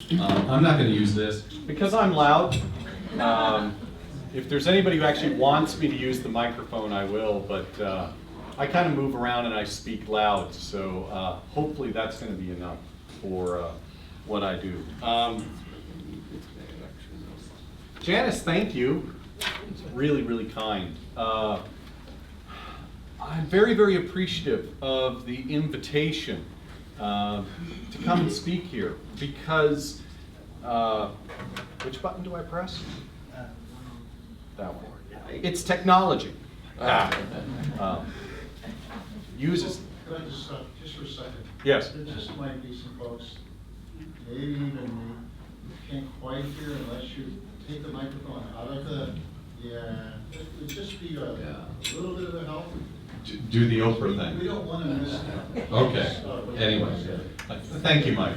I'm not going to use this because I'm loud. If there's anybody who actually wants me to use the microphone, I will, but I kind of move around and I speak loud, so hopefully that's going to be enough for what I do. Janice, thank you. It's really, really kind. I'm very, very appreciative of the invitation to come and speak here because, which button do I press? That one. It's technology. Uses. Could I just for a second? Yes. There just might be some folks, maybe even me, who can't quite hear unless you take the microphone out of the, it would just be a little bit of a help. Do the Oprah thing. We don't want to miss that. Okay. Anyway, thank you, Mike.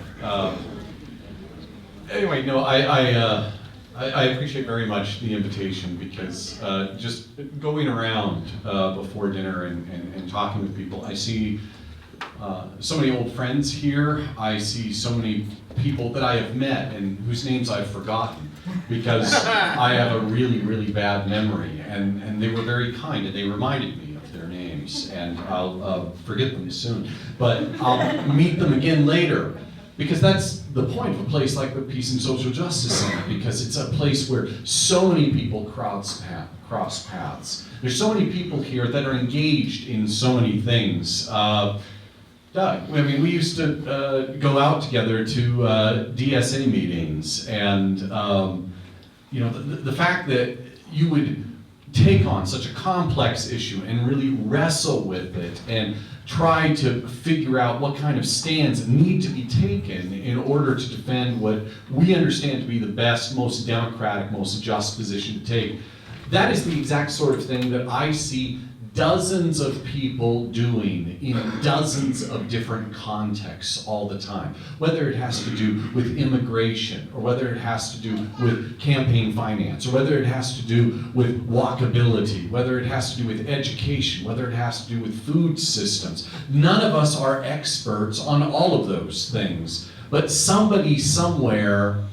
Anyway, no, I appreciate very much the invitation because just going around before dinner and talking with people, I see so many old friends here. I see so many people that I have met and whose names I've forgotten because I have a really, really bad memory. And they were very kind and they reminded me of their names, and I'll forget them soon. But I'll meet them again later. Because that's the point of a place like the Peace and Social Justice Center, because it's a place where so many people cross paths. There's so many people here that are engaged in so many things. Doug, I mean, we used to go out together to DSA meetings, and you know, the fact that you would take on such a complex issue and really wrestle with it and try to figure out what kind of stands need to be taken in order to defend what we understand to be the best, most democratic, most just position to take. That is the exact sort of thing that I see dozens of people doing in dozens of different contexts all the time. Whether it has to do with immigration, or whether it has to do with campaign finance, or whether it has to do with walkability, whether it has to do with education, whether it has to do with food systems. None of us are experts on all of those things, but somebody somewhere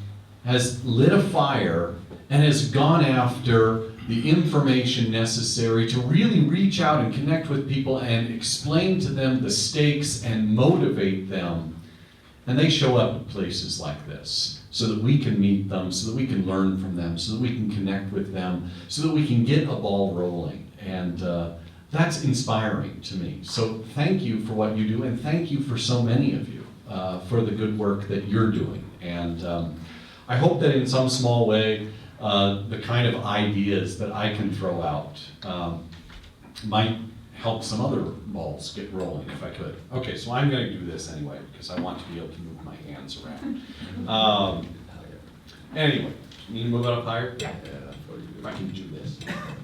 has lit a fire and has gone after the information necessary to really reach out and connect with people and explain to them the stakes and motivate them. And they show up at places like this so that we can meet them, so that we can learn from them, so that we can connect with them, so that we can get a ball rolling. And that's inspiring to me. So thank you for what you do, and thank you for so many of you for the good work that you're doing. And I hope that in some small way, the kind of ideas that I can throw out might help some other balls get rolling if I could. Okay, so I'm going to do this anyway because I want to be able to move my hands around. Anyway, you need to move it up higher? Yeah. If I can do this.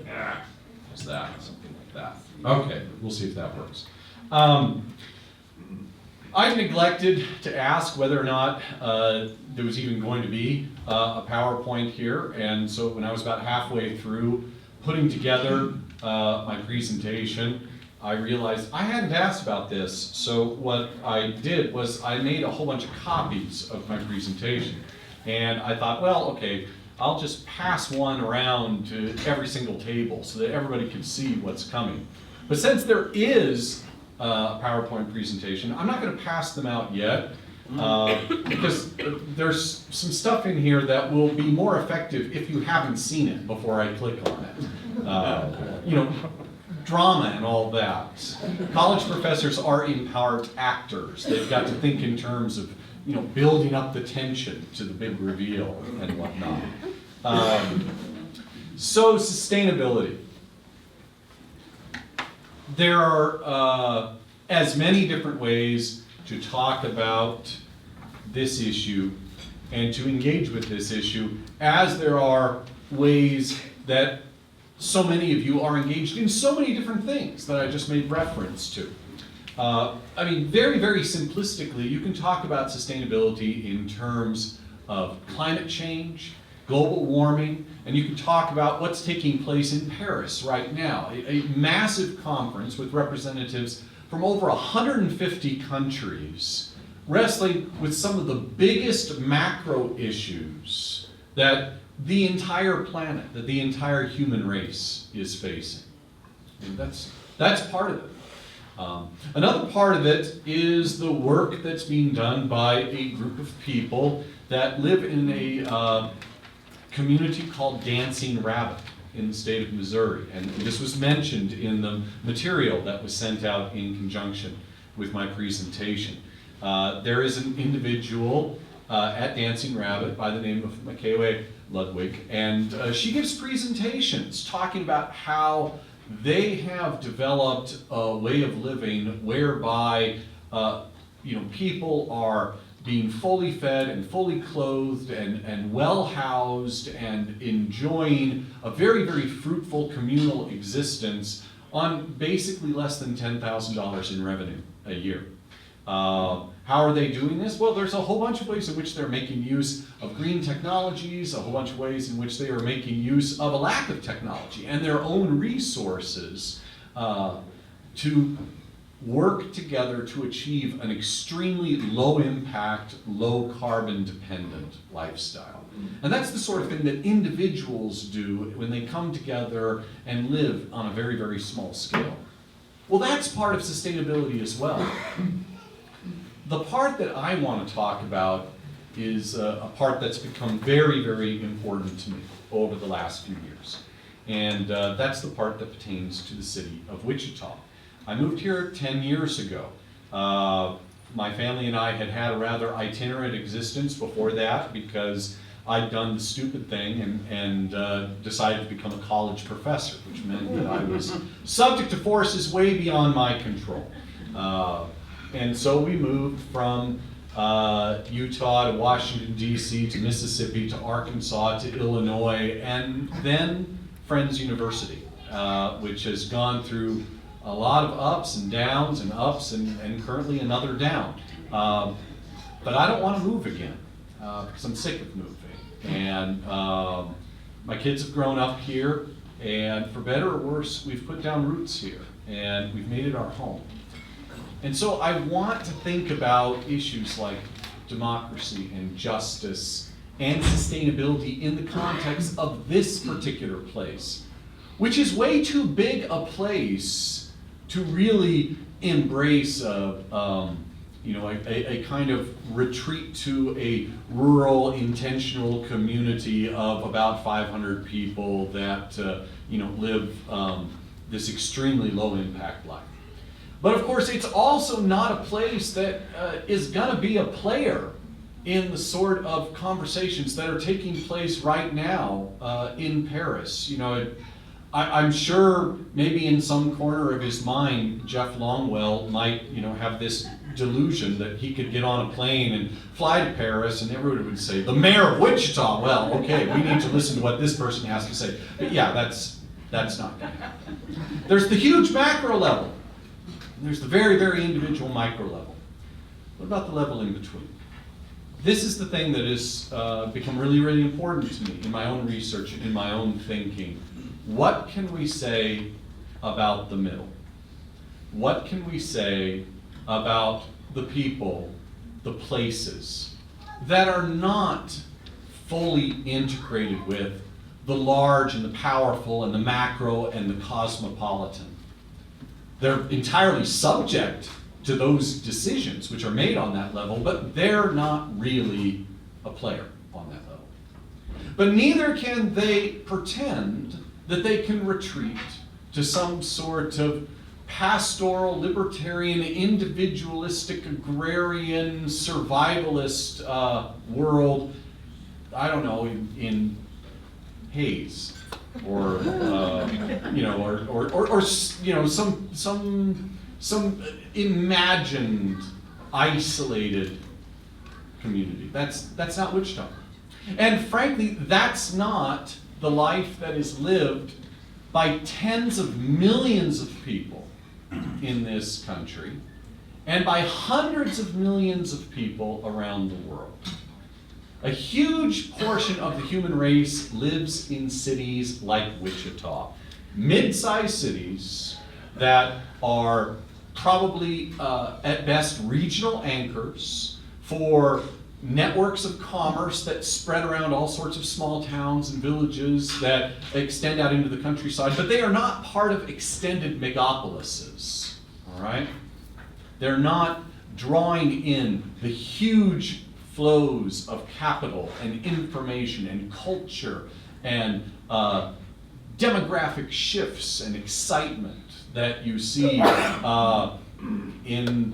Yeah. How's that? Something like that. Okay, we'll see if that works. I've neglected to ask whether or not there was even going to be a PowerPoint here, and so when I was about halfway through putting together my presentation, I realized I hadn't asked about this, so what I did was I made a whole bunch of copies of my presentation, and I thought, well, okay, I'll just pass one around to every single table so that everybody can see what's coming. But since there is a PowerPoint presentation, I'm not going to pass them out yet because there's some stuff in here that will be more effective if you haven't seen it before I click on it. You know, drama and all that. College professors are in part actors. They've got to think in terms of, you know, building up the tension to the big reveal and whatnot. So sustainability. There are as many different ways to talk about this issue and to engage with this issue as there are ways that so many of you are engaged in so many different things that I just made reference to. I mean, very, very simplistically, you can talk about sustainability in terms of climate change, global warming, and you can talk about what's taking place in Paris right now, a massive conference with representatives from over 150 countries wrestling with some of the biggest macro issues that the entire planet, that the entire human race is facing. And that's part of it. Another part of it is the work that's being done by a group of people that live in a community called Dancing Rabbit in the state of Missouri. And this was mentioned in the material that was sent out in conjunction with my presentation. There is an individual at Dancing Rabbit by the name of Michaela Ludwig, and she gives presentations talking about how they have developed a way of living whereby people are being fully fed and fully clothed and well housed and enjoying a very, very fruitful communal existence on basically less than $10,000 in revenue a year. How are they doing this? Well, there's a whole bunch of ways in which they're making use of green technologies, a whole bunch of ways in which they are making use of a lack of technology and their own resources to work together to achieve an extremely low impact, low carbon dependent lifestyle. And that's the sort of thing that individuals do when they come together and live on a very, very small scale. Well, that's part of sustainability as well. The part that I want to talk about is a part that's become very, very important to me over the last few years. And that's the part that pertains to the city of Wichita. I moved here 10 years ago. My family and I had had a rather itinerant existence before that because I'd done the stupid thing and decided to become a college professor, which meant that I was subject to forces way beyond my control. And so we moved from Utah to Washington, D.C., to Mississippi, to Arkansas, to Illinois, and then Friends University, which has gone through a lot of ups and downs and ups and currently another down. But I don't want to move again because I'm sick of moving. And my kids have grown up here, and for better or worse, we've put down roots here, and we've made it our home. And so I want to think about issues like democracy and justice and sustainability in the context of this particular place, which is way too big a place to really embrace a kind of retreat to a rural intentional community of about 500 people that live this extremely low impact life. But of course, it's also not a place that is going to be a player in the sort of conversations that are taking place right now in Paris. I'm sure maybe in some corner of his mind, Jeff Longwell might, have this delusion that he could get on a plane and fly to Paris, and everybody would say, "The mayor of Wichita." Well, okay, we need to listen to what this person has to say. But yeah, that's not going to happen. There's the huge macro level. There's the very, very individual micro level. What about the level in between? This is the thing that has become really, really important to me in my own research, in my own thinking. What can we say about the middle? What can we say about the people, the places that are not fully integrated with the large and the powerful and the macro and the cosmopolitan? They're entirely subject to those decisions which are made on that level, but they're not really a player on that level. But neither can they pretend that they can retreat to some sort of pastoral, libertarian, individualistic, agrarian, survivalist world, I don't know, in Haze. Or some imagined, isolated community. That's not Wichita. And frankly, that's not the life that is lived by tens of millions of people in this country and by hundreds of millions of people around the world. A huge portion of the human race lives in cities like Wichita, mid-sized cities that are probably at best regional anchors, for networks of commerce that spread around all sorts of small towns and villages that extend out into the countryside, but they are not part of extended megapolises, all right? They're not drawing in the huge flows of capital and information and culture and demographic shifts and excitement that you see in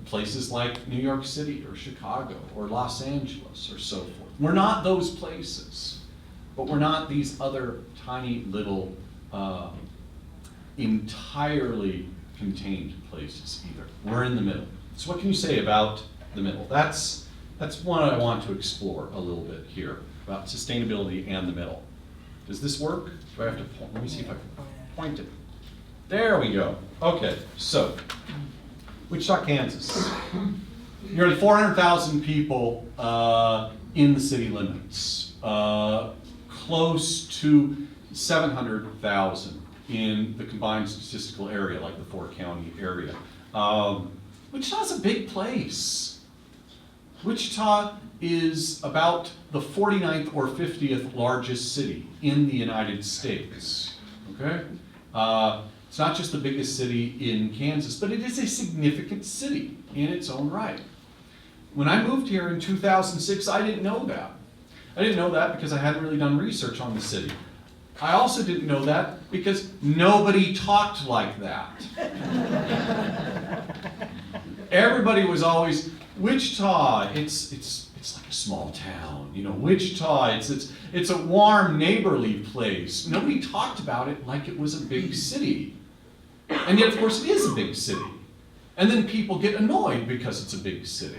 places like New York City or Chicago or Los Angeles or so forth. We're not those places, but we're not these other tiny little entirely contained places either. We're in the middle. So what can you say about the middle? That's one I want to explore a little bit here, about sustainability and the middle. Does this work? Do I have to point? Let me see if I can point it. There we go. Okay, so Wichita, Kansas. Nearly 400,000 people in the city limits. Close to 700,000 in the combined statistical area, like the four-county area. Wichita's a big place. Wichita is about the 49th or 50th largest city in the United States, okay? It's not just the biggest city in Kansas, but it is a significant city in its own right. When I moved here in 2006, I didn't know that. I didn't know that because I hadn't really done research on the city. I also didn't know that because nobody talked like that. Everybody was always, Wichita, it's like a small town, you know, Wichita, it's a warm, neighborly place. Nobody talked about it like it was a big city. And yet, of course, it is a big city. And then people get annoyed because it's a big city.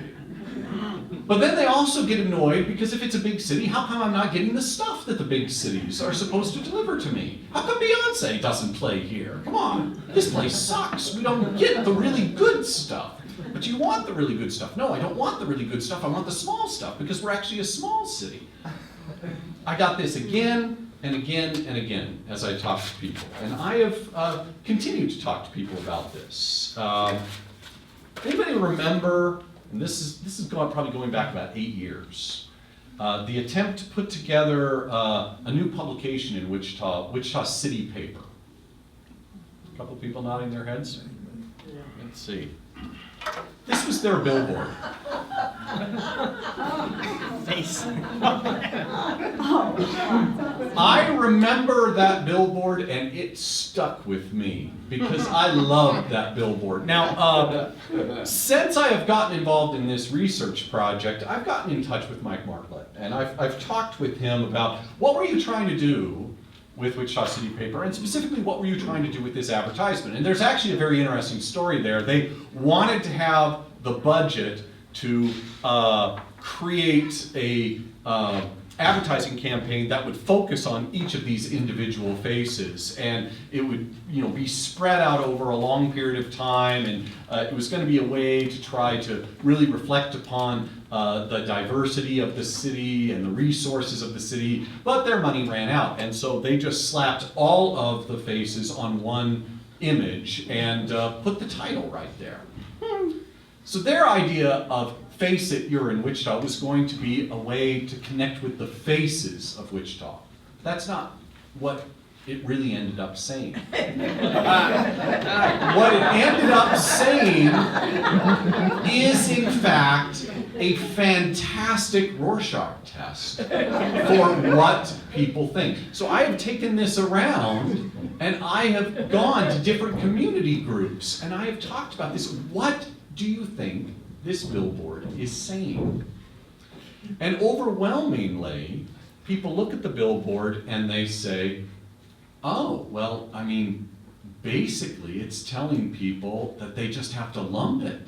But then they also get annoyed because if it's a big city, how come I'm not getting the stuff that the big cities are supposed to deliver to me? How come Beyonce doesn't play here? Come on, this place sucks. We don't get the really good stuff. But you want the really good stuff. No, I don't want the really good stuff. I want the small stuff because we're actually a small city. I got this again and again and again as I talk to people. And I have continued to talk to people about this. Anybody remember, and this is probably going back about 8 years, the attempt to put together a new publication in Wichita City Paper? A couple of people nodding their heads? Let's see. This was their billboard. I remember that billboard and it stuck with me because I loved that billboard. Now, since I have gotten involved in this research project, I've gotten in touch with Mike Martlett and I've talked with him about what were you trying to do with Wichita City Paper, and specifically what were you trying to do with this advertisement? And there's actually a very interesting story there. They wanted to have the budget to create a advertising campaign that would focus on each of these individual faces, and it would, be spread out over a long period of time, and it was going to be a way to try to really reflect upon the diversity of the city and the resources of the city, but their money ran out, and so they just slapped all of the faces on one image and put the title right there. So their idea of Face It, You're in Wichita was going to be a way to connect with the faces of Wichita. That's not what it really ended up saying. What it ended up saying is, in fact, a fantastic Rorschach test for what people think. So I have taken this around and I have gone to different community groups and I have talked about this. What do you think this billboard is saying? And overwhelmingly, people look at the billboard and they say, oh, well, basically it's telling people that they just have to lump it.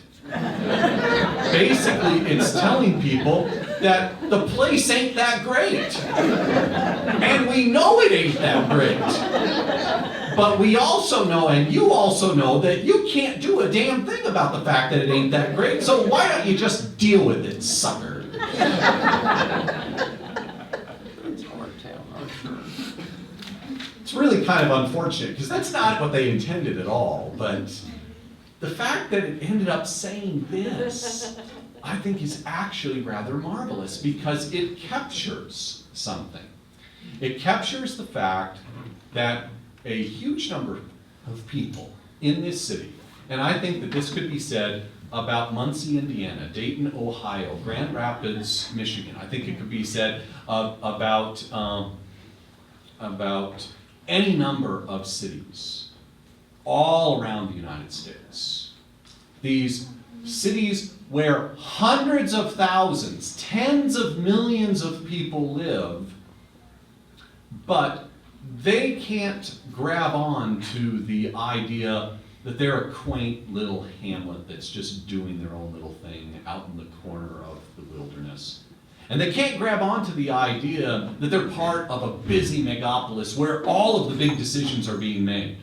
Basically, it's telling people that the place ain't that great. And we know it ain't that great. But we also know, and you also know, that you can't do a damn thing about the fact that it ain't that great, so why don't you just deal with it, sucker? It's really kind of unfortunate, because that's not what they intended at all, but the fact that it ended up saying this I think is actually rather marvelous because it captures something. It captures the fact that a huge number of people in this city, and I think that this could be said about Muncie, Indiana, Dayton, Ohio, Grand Rapids, Michigan. I think it could be said about any number of cities all around the United States. These cities where hundreds of thousands, tens of millions of people live, but they can't grab on to the idea that they're a quaint little hamlet that's just doing their own little thing out in the corner of the wilderness. And they can't grab onto the idea that they're part of a busy megapolis where all of the big decisions are being made.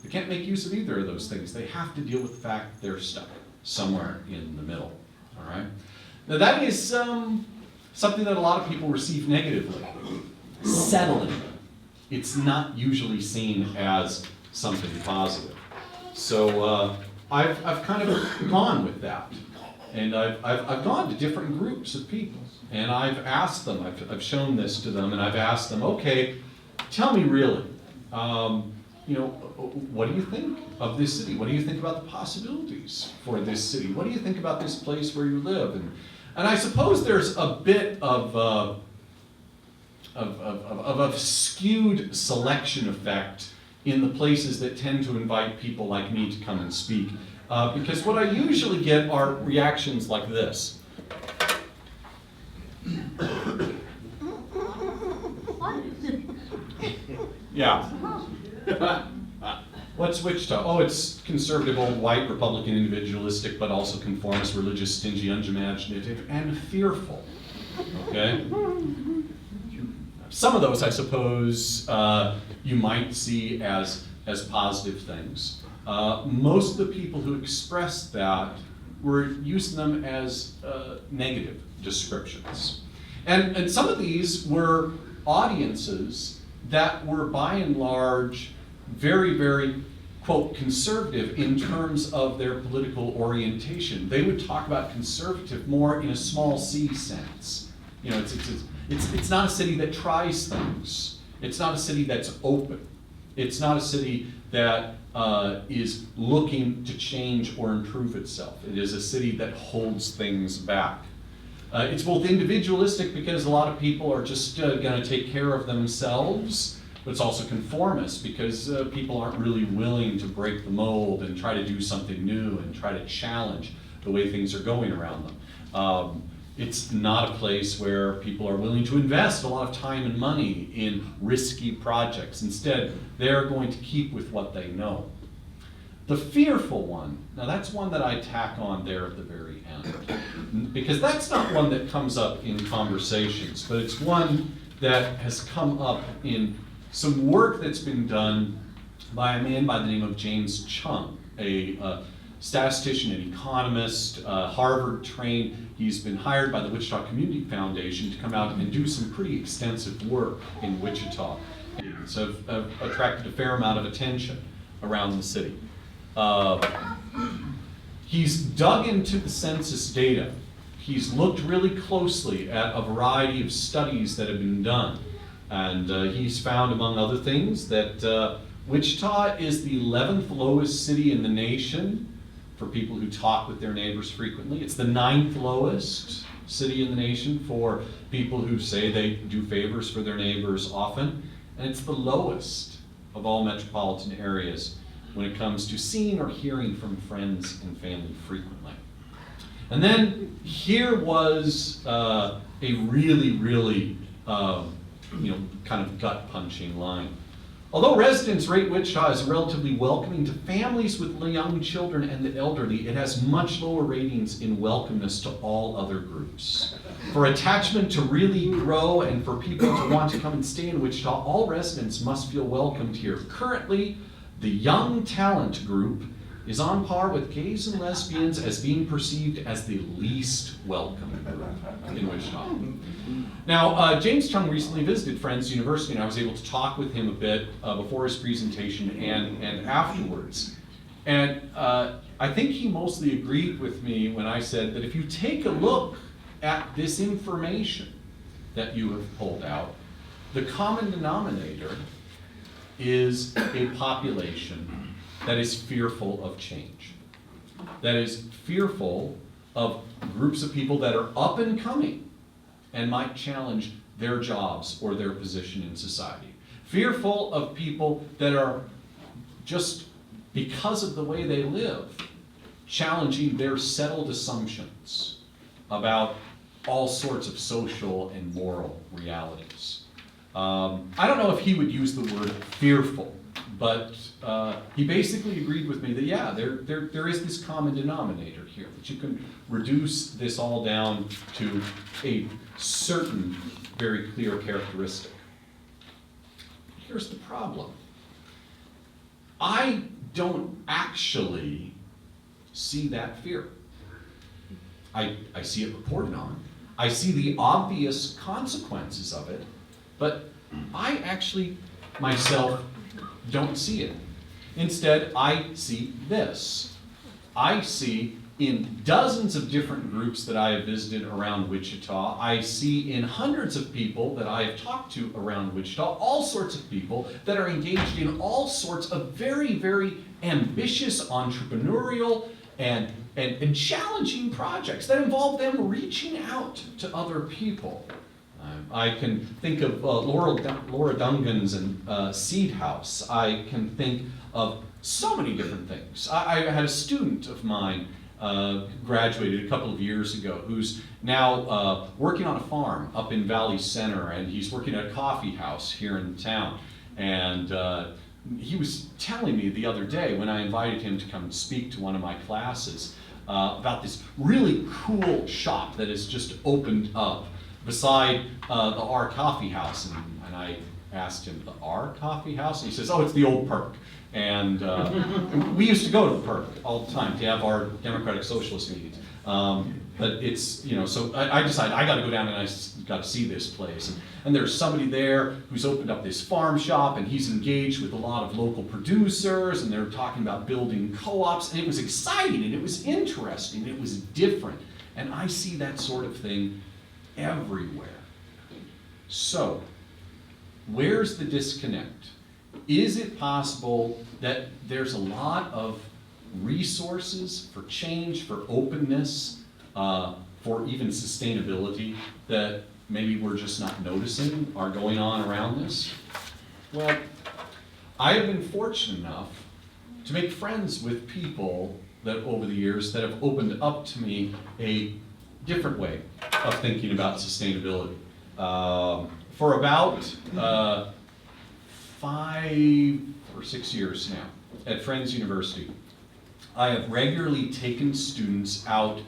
They can't make use of either of those things. They have to deal with the fact that they're stuck somewhere in the middle, all right? Now that is something that a lot of people receive negatively. Settling. It's not usually seen as something positive. So I've kind of gone with that. And I've gone to different groups of people. And I've asked them, I've shown this to them, and I've asked them, okay, tell me really, what do you think of this city? What do you think about the possibilities for this city? What do you think about this place where you live? And I suppose there's a bit of a skewed selection effect in the places that tend to invite people like me to come and speak. Because what I usually get are reactions like this. Yeah. What's Wichita? Oh, it's conservative, old, white, Republican, individualistic, but also conformist, religious, stingy, unimaginative, and fearful. Okay? Some of those, I suppose, you might see as positive things. Most of the people who expressed that were using them as negative descriptions. And some of these were audiences that were by and large very, very, quote, conservative in terms of their political orientation. They would talk about conservative more in a small c sense. You know, it's not a city that tries things. It's not a city that's open. It's not a city that is looking to change or improve itself. It is a city that holds things back. It's both individualistic because a lot of people are just going to take care of themselves, but it's also conformist because people aren't really willing to break the mold and try to do something new and try to challenge the way things are going around them. It's not a place where people are willing to invest a lot of time and money in risky projects. Instead, they're going to keep with what they know. The fearful one, now that's one that I tack on there at the very end, because that's not one that comes up in conversations, but it's one that has come up in some work that's been done by a man by the name of James Chung, a statistician and economist, Harvard trained. He's been hired by the Wichita Community Foundation to come out and do some pretty extensive work in Wichita. So attracted a fair amount of attention around the city. He's dug into the census data. He's looked really closely at a variety of studies that have been done. And he's found, among other things, that Wichita is the 11th lowest city in the nation for people who talk with their neighbors frequently. It's the 9th lowest city in the nation for people who say they do favors for their neighbors often. And it's the lowest of all metropolitan areas when it comes to seeing or hearing from friends and family frequently. And then here was a really, really kind of gut-punching line. Although residents rate Wichita as relatively welcoming to families with young children and the elderly, it has much lower ratings in welcomeness to all other groups. For attachment to really grow and for people to want to come and stay in Wichita, all residents must feel welcomed here. Currently, the young talent group is on par with gays and lesbians as being perceived as the least welcome group in Wichita. Now, James Chung recently visited Friends University, and I was able to talk with him a bit before his presentation and afterwards. And I think he mostly agreed with me when I said that if you take a look at this information that you have pulled out, the common denominator is a population that is fearful of change, that is fearful of groups of people that are up and coming and might challenge their jobs or their position in society. Fearful of people that are just, because of the way they live, challenging their settled assumptions about all sorts of social and moral realities. I don't know if he would use the word fearful, but he basically agreed with me that, yeah, there is this common denominator here, that you can reduce this all down to a certain very clear characteristic. Here's the problem. I don't actually see that fear. I see it reported on. I see the obvious consequences of it, but I actually, myself, don't see it. Instead, I see this. I see in dozens of different groups that I have visited around Wichita, I see in hundreds of people that I have talked to around Wichita, all sorts of people that are engaged in all sorts of very, very ambitious, entrepreneurial, and challenging projects that involve them reaching out to other people. I can think of Laura Dungan's and Seed House. I can think of so many different things. I had a student of mine graduated a couple of years ago who's now working on a farm up in Valley Center, and he's working at a coffee house here in town. And he was telling me the other day when I invited him to come speak to one of my classes about this really cool shop that has just opened up beside the R Coffee House. And I asked him, the R Coffee House? And he says, oh, it's the old Perk. And we used to go to the Perk all the time to have our Democratic Socialist meetings. But it's, so I decided I got to go down and I got to see this place. And there's somebody there who's opened up this farm shop, and he's engaged with a lot of local producers, and they're talking about building co-ops, and it was exciting, and it was interesting, and it was different. And I see that sort of thing everywhere. So, where's the disconnect? Is it possible that there's a lot of resources for change, for openness, for even sustainability that maybe we're just not noticing are going on around this? Well, I have been fortunate enough to make friends with people that over the years that have opened up to me a different way of thinking about sustainability. For about 5 or 6 years now at Friends University, I have regularly taken students out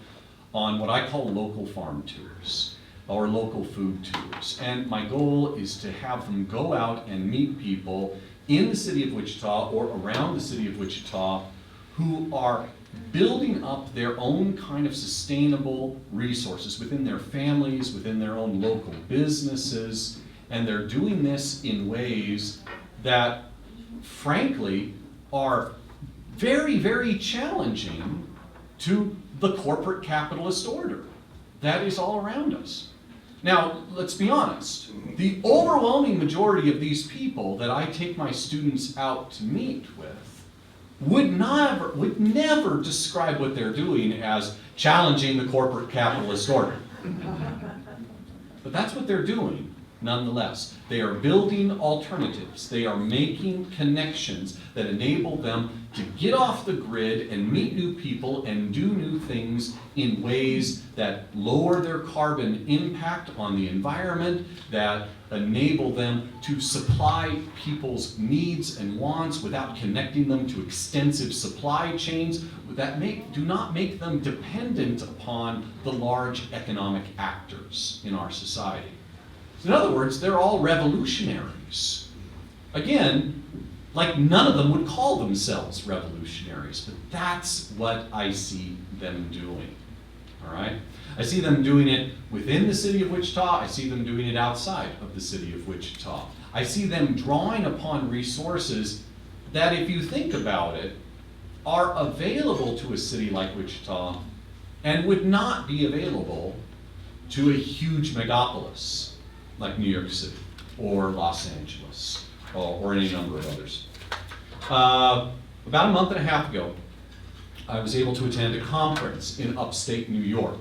on what I call local farm tours or local food tours. And my goal is to have them go out and meet people in the city of Wichita or around the city of Wichita who are building up their own kind of sustainable resources within their families, within their own local businesses, and they're doing this in ways that, frankly, are very, very challenging to the corporate capitalist order that is all around us. Now, let's be honest. The overwhelming majority of these people that I take my students out to meet with would never describe what they're doing as challenging the corporate capitalist order. But that's what they're doing, nonetheless. They are building alternatives. They are making connections that enable them to get off the grid and meet new people and do new things in ways that lower their carbon impact on the environment, that enable them to supply people's needs and wants without connecting them to extensive supply chains, that do not make them dependent upon the large economic actors in our society. In other words, they're all revolutionaries. Again, like none of them would call themselves revolutionaries, but that's what I see them doing, all right? I see them doing it within the city of Wichita. I see them doing it outside of the city of Wichita. I see them drawing upon resources that, if you think about it, are available to a city like Wichita and would not be available to a huge megapolis like New York City or Los Angeles or any number of others. About a month and a half ago, I was able to attend a conference in upstate New York.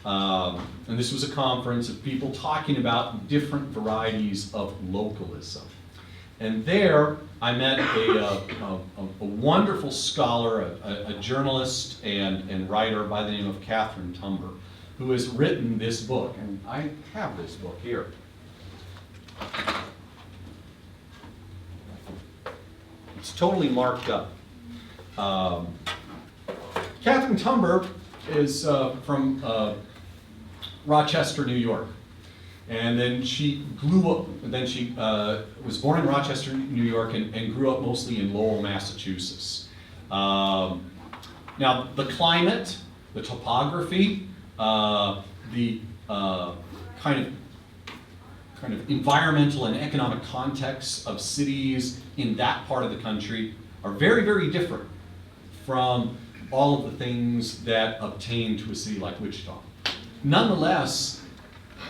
And this was a conference of people talking about different varieties of localism. And there I met a wonderful scholar, a journalist and writer by the name of Catherine Tumber, who has written this book. And I have this book here. It's totally marked up. Catherine Tumber is from Rochester, New York. And then she was born in Rochester, New York, and grew up mostly in Lowell, Massachusetts. Now, the climate, the topography, the kind of environmental and economic context of cities in that part of the country are very, very different from all of the things that obtain to a city like Wichita. Nonetheless,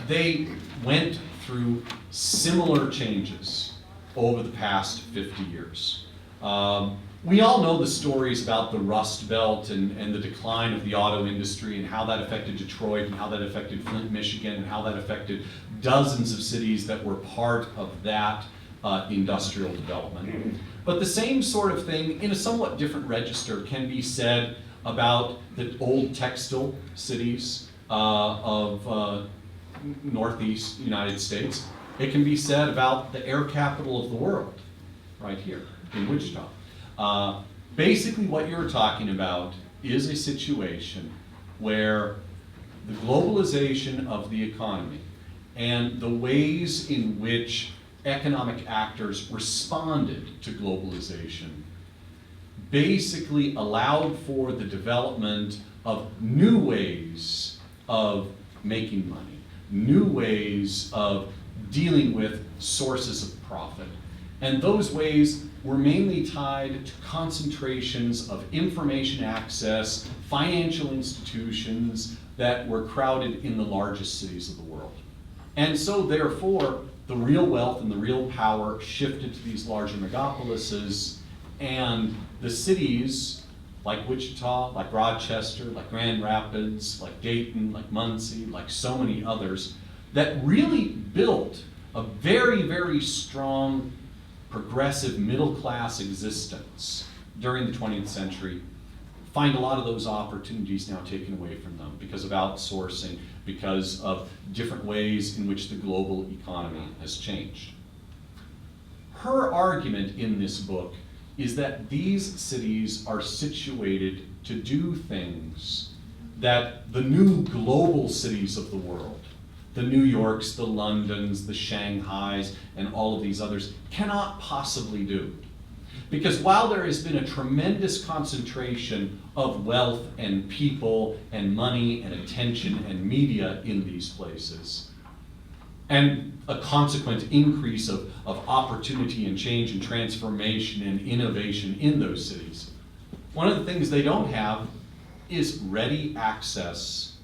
they went through similar changes over the past 50 years. We all know the stories about the Rust Belt and the decline of the auto industry and how that affected Detroit and how that affected Flint, Michigan, and how that affected dozens of cities that were part of that industrial development. But the same sort of thing, in a somewhat different register, can be said about the old textile cities of Northeast United States. It can be said about the air capital of the world, right here in Wichita. Basically what you're talking about is a situation where the globalization of the economy and the ways in which economic actors responded to globalization basically allowed for the development of new ways of making money, new ways of dealing with sources of profit. And those ways were mainly tied to concentrations of information access, financial institutions that were crowded in the largest cities of the world. And so therefore, the real wealth and the real power shifted to these larger megapolises, and the cities like Wichita, like Rochester, like Grand Rapids, like Dayton, like Muncie, like so many others, that really built a very, very strong progressive middle-class existence during the 20th century, find a lot of those opportunities now taken away from them because of outsourcing, because of different ways in which the global economy has changed. Her argument in this book is that these cities are situated to do things that the new global cities of the world, the New Yorks, the Londons, the Shanghais, and all of these others, cannot possibly do. Because while there has been a tremendous concentration of wealth and people and money and attention and media in these places, and a consequent increase of opportunity and change and transformation and innovation in those cities, one of the things they don't have is ready access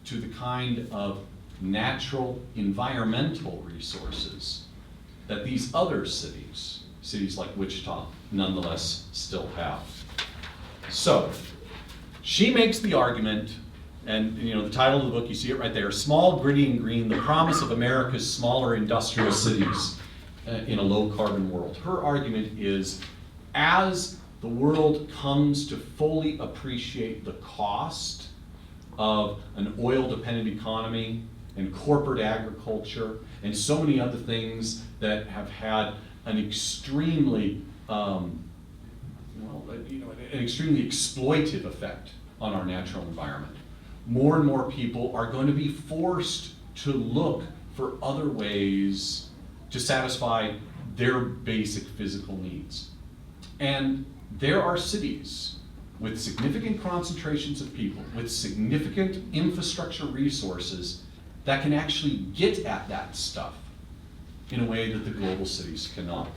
to the kind of natural environmental resources that these other cities like Wichita, nonetheless still have. So, she makes the argument, and the title of the book, you see it right there, Small, Gritty, and Green, the Promise of America's Smaller Industrial Cities in a Low-Carbon World. Her argument is, as the world comes to fully appreciate the cost of an oil-dependent economy and corporate agriculture and so many other things that have had an extremely, an extremely exploitive effect on our natural environment. More and more people are going to be forced to look for other ways to satisfy their basic physical needs. And there are cities with significant concentrations of people, with significant infrastructure resources that can actually get at that stuff in a way that the global cities cannot.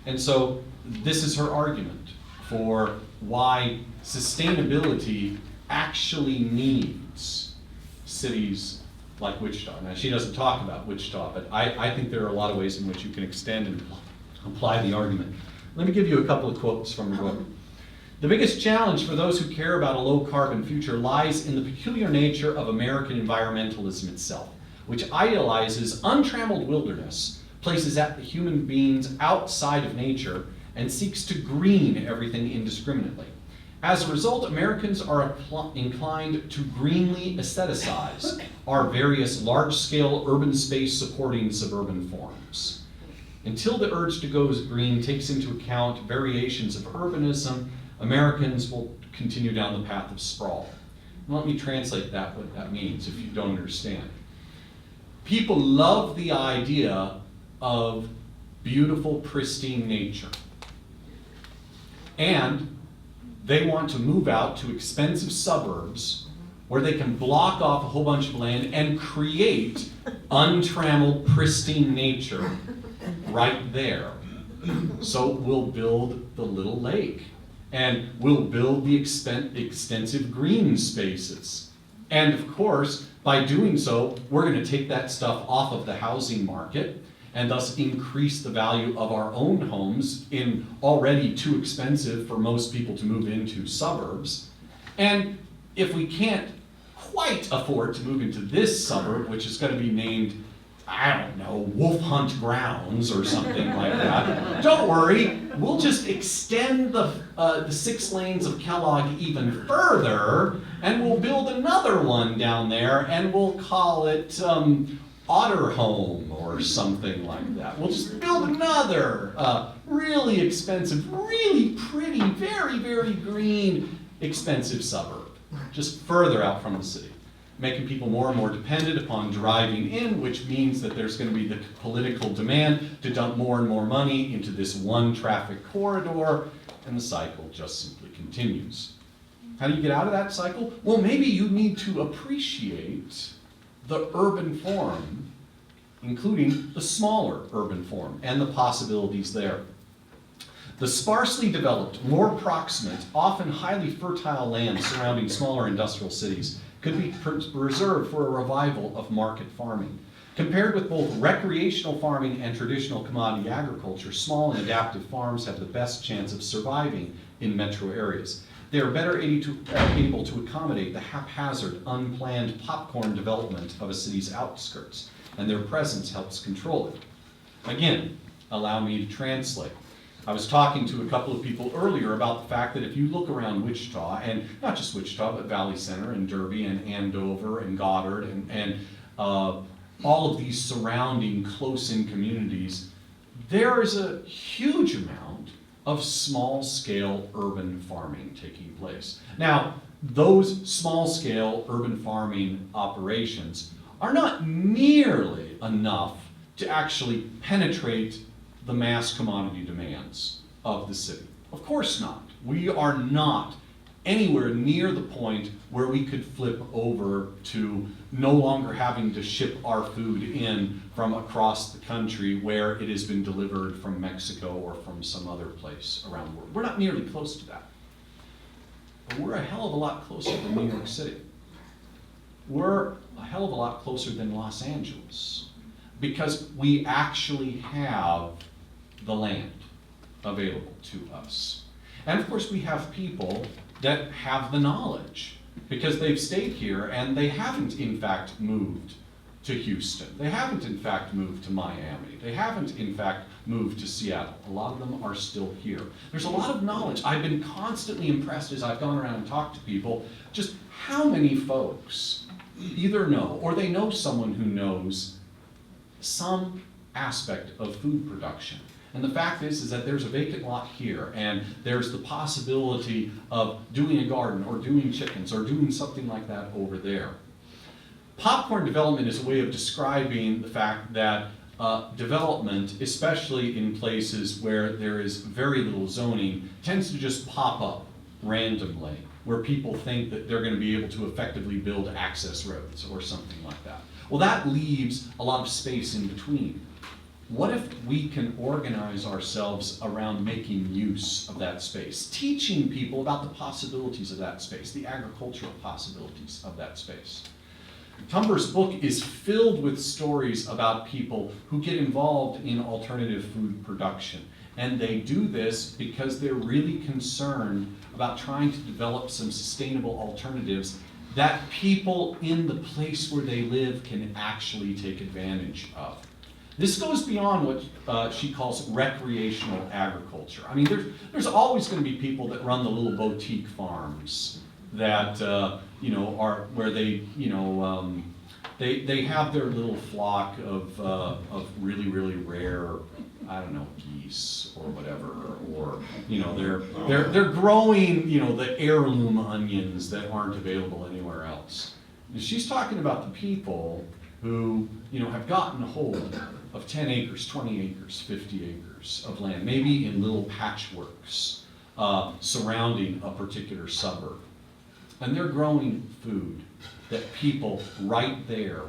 And so this is her argument for why sustainability actually needs cities like Wichita. Now, she doesn't talk about Wichita, but I think there are a lot of ways in which you can extend and apply the argument. Let me give you a couple of quotes from the book. The biggest challenge for those who care about a low-carbon future lies in the peculiar nature of American environmentalism itself, which idealizes untrammeled wilderness, places human beings outside of nature, and seeks to green everything indiscriminately. As a result, Americans are inclined to greenly aestheticize our various large-scale urban space supporting suburban forms. Until the urge to go green takes into account variations of urbanism, Americans will continue down the path of sprawl. Now, let me translate what that means if you don't understand. People love the idea of beautiful, pristine nature. And they want to move out to expensive suburbs where they can block off a whole bunch of land and create untrammeled, pristine nature right there. So we'll build the little lake, and we'll build the extensive green spaces. And of course, by doing so, we're going to take that stuff off of the housing market and thus increase the value of our own homes in already too expensive for most people to move into suburbs. And if we can't quite afford to move into this suburb, which is going to be named, I don't know, Wolf Hunt Grounds or something like that, don't worry, we'll just extend the 6 lanes of Kellogg even further, and we'll build another one down there, and we'll call it Otter Home or something like that. We'll just build another really expensive, really pretty, very, very green, expensive suburb, just further out from the city, making people more and more dependent upon driving in, which means that there's going to be the political demand to dump more and more money into this one traffic corridor, and the cycle just simply continues. How do you get out of that cycle? Well, maybe you need to appreciate the urban form, including the smaller urban form and the possibilities there. The sparsely developed, more proximate, often highly fertile land surrounding smaller industrial cities could be reserved for a revival of market farming. Compared with both recreational farming and traditional commodity agriculture, small and adaptive farms have the best chance of surviving in metro areas. They are better able to accommodate the haphazard, unplanned popcorn development of a city's outskirts, and their presence helps control it. Again, allow me to translate. I was talking to a couple of people earlier about the fact that if you look around Wichita, and not just Wichita, but Valley Center and Derby and Andover and Goddard and all of these surrounding close-in communities, there is a huge amount of small-scale urban farming taking place. Now, those small-scale urban farming operations are not nearly enough to actually penetrate the mass commodity demands of the city. Of course not. We are not anywhere near the point where we could flip over to no longer having to ship our food in from across the country where it has been delivered from Mexico or from some other place around the world. We're not nearly close to that. But we're a hell of a lot closer than New York City. We're a hell of a lot closer than Los Angeles because we actually have the land available to us. And of course we have people that have the knowledge because they've stayed here and they haven't in fact moved to Houston. They haven't in fact moved to Miami. They haven't in fact moved to Seattle. A lot of them are still here. There's a lot of knowledge. I've been constantly impressed as I've gone around and talked to people just how many folks either know or they know someone who knows some aspect of food production. And the fact is that there's a vacant lot here, and there's the possibility of doing a garden, or doing chickens, or doing something like that over there. Popcorn development is a way of describing the fact that development, especially in places where there is very little zoning, tends to just pop up randomly, where people think that they're going to be able to effectively build access roads or something like that. Well, that leaves a lot of space in between. what if we can organize ourselves around making use of that space, teaching people about the possibilities of that space, the agricultural possibilities of that space? Tumber's book is filled with stories about people who get involved in alternative food production. And they do this because they're really concerned about trying to develop some sustainable alternatives that people in the place where they live can actually take advantage of. This goes beyond what she calls recreational agriculture. I mean, there's always going to be people that run the little boutique farms that are where they they have their little flock of really, really rare, I don't know, geese or whatever, or they're growing the heirloom onions that aren't available anywhere else. And she's talking about the people who have gotten a hold of 10 acres, 20 acres, 50 acres of land, maybe in little patchworks surrounding a particular suburb. And they're growing food that people right there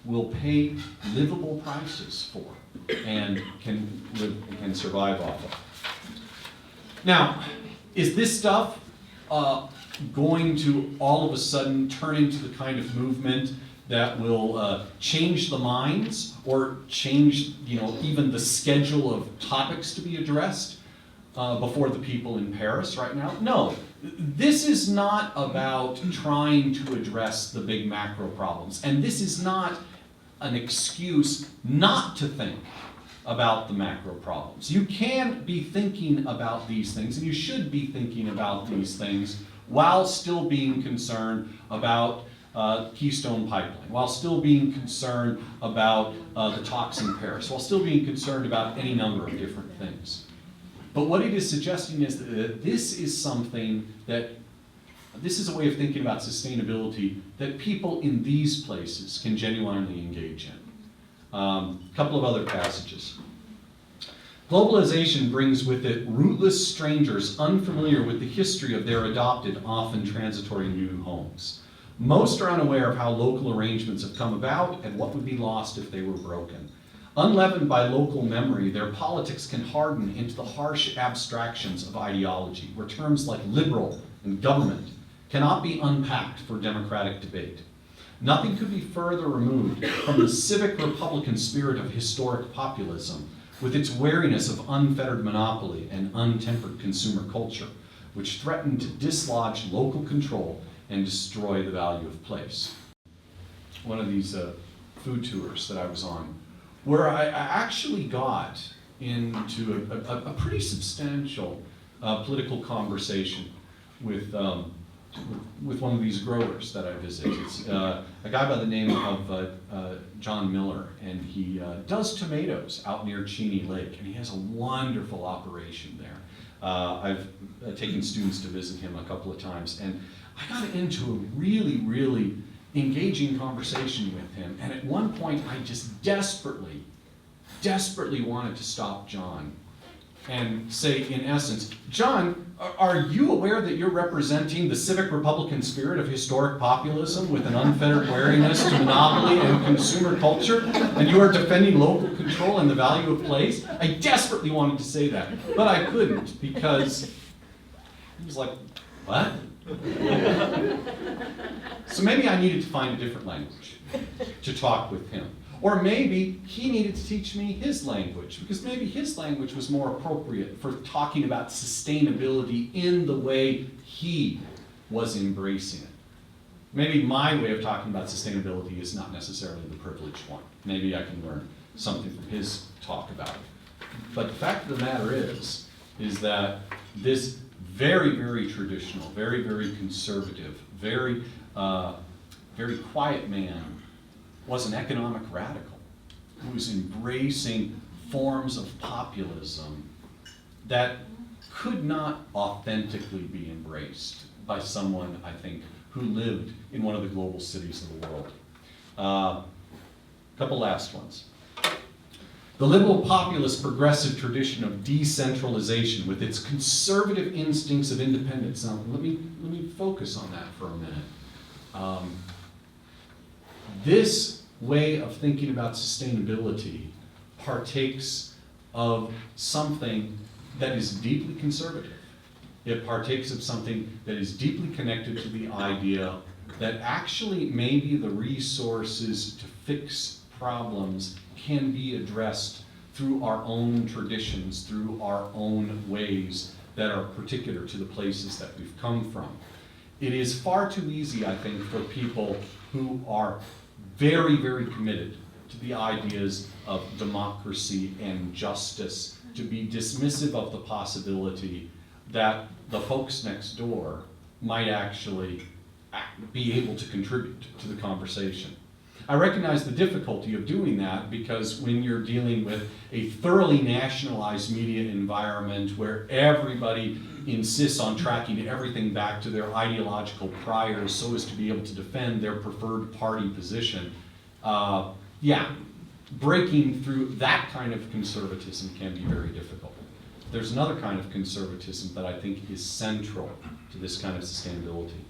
will pay livable prices for and can live and survive off of. Now, is this stuff going to all of a sudden turn into the kind of movement that will change the minds or change even the schedule of topics to be addressed before the people in Paris right now? No. This is not about trying to address the big macro problems, and this is not an excuse not to think about the macro problems. You can be thinking about these things, and you should be thinking about these things while still being concerned about Keystone Pipeline, while still being concerned about the talks in Paris, while still being concerned about any number of different things. But what it is suggesting is that this is a way of thinking about sustainability that people in these places can genuinely engage in. A couple of other passages. Globalization brings with it rootless strangers unfamiliar with the history of their adopted, often transitory new homes. Most are unaware of how local arrangements have come about and what would be lost if they were broken. Unleavened by local memory, their politics can harden into the harsh abstractions of ideology, where terms like liberal and government cannot be unpacked for democratic debate. Nothing could be further removed from the civic republican spirit of historic populism, with its wariness of unfettered monopoly and untempered consumer culture, which threatened to dislodge local control and destroy the value of place. One of these food tours that I was on, where I actually got into a pretty substantial political conversation with one of these growers that I visited. It's a guy by the name of John Miller, and he does tomatoes out near Cheney Lake, and he has a wonderful operation there. I've taken students to visit him a couple of times, and I got into a really, really engaging conversation with him, and at one point I just desperately wanted to stop John and say, in essence, John, are you aware that you're representing the civic republican spirit of historic populism with an unfettered wariness to monopoly and consumer culture, and you are defending local control and the value of place? I desperately wanted to say that, but I couldn't, because he was like, what? So maybe I needed to find a different language to talk with him. Or maybe he needed to teach me his language, because maybe his language was more appropriate for talking about sustainability in the way he was embracing it. Maybe my way of talking about sustainability is not necessarily the privileged one. Maybe I can learn something from his talk about it. But the fact of the matter is that this very, very traditional, very, very conservative, very quiet man was an economic radical who was embracing forms of populism that could not authentically be embraced by someone, I think, who lived in one of the global cities of the world. Couple last ones. The liberal populist progressive tradition of decentralization with its conservative instincts of independence. Now, let me focus on that for a minute. This way of thinking about sustainability partakes of something that is deeply conservative. It partakes of something that is deeply connected to the idea that actually maybe the resources to fix problems can be addressed through our own traditions, through our own ways that are particular to the places that we've come from. It is far too easy, I think, for people who are very, very committed to the ideas of democracy and justice to be dismissive of the possibility that the folks next door might actually be able to contribute to the conversation. I recognize the difficulty of doing that because when you're dealing with a thoroughly nationalized media environment where everybody insists on tracking everything back to their ideological priors so as to be able to defend their preferred party position, breaking through that kind of conservatism can be very difficult. There's another kind of conservatism that I think is central to this kind of sustainability.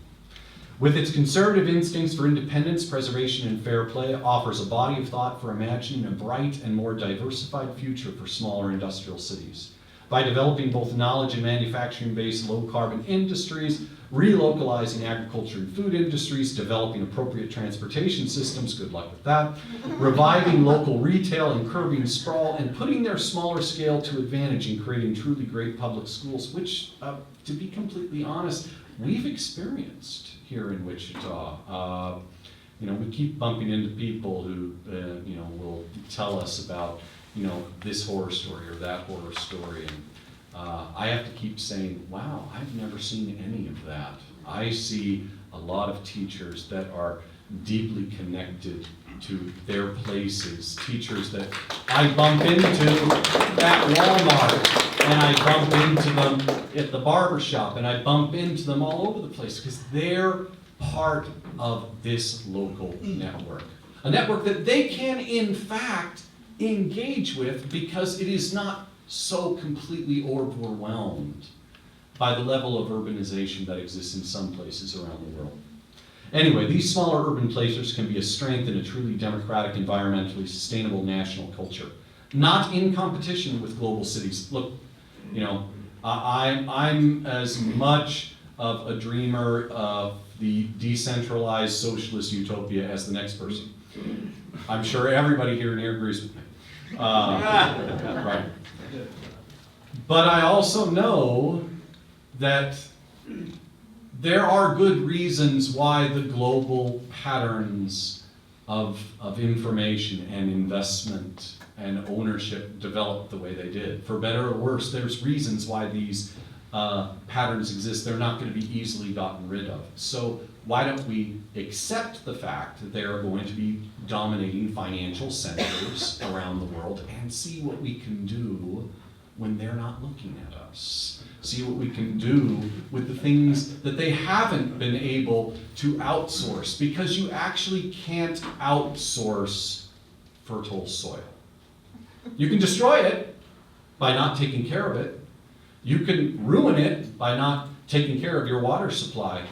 With its conservative instincts for independence, preservation, and fair play, offers a body of thought for imagining a bright and more diversified future for smaller industrial cities. By developing both knowledge and manufacturing-based low-carbon industries, relocalizing agriculture and food industries, developing appropriate transportation systems, good luck with that, reviving local retail and curbing sprawl, and putting their smaller scale to advantage in creating truly great public schools, which, to be completely honest, we've experienced here in Wichita. We keep bumping into people who, will tell us about, this horror story or that horror story, and I have to keep saying, wow, I've never seen any of that. I see a lot of teachers that are deeply connected to their places, teachers that I bump into at Walmart, and I bump into them at the barber shop, and I bump into them all over the place because they're part of this local network. A network that they can, in fact, engage with because it is not so completely overwhelmed by the level of urbanization that exists in some places around the world. Anyway, these smaller urban places can be a strength in a truly democratic, environmentally sustainable national culture, not in competition with global cities. Look, I'm as much of a dreamer of the decentralized socialist utopia as the next person. I'm sure everybody here agrees with me. Right. But I also know that there are good reasons why the global patterns of information and investment and ownership developed the way they did. For better or worse, there's reasons why these patterns exist. They're not going to be easily gotten rid of. So why don't we accept the fact that they are going to be dominating financial centers around the world and see what we can do when they're not looking at us. See what we can do with the things that they haven't been able to outsource, because you actually can't outsource fertile soil. You can destroy it by not taking care of it. You can ruin it by not taking care of your water supply,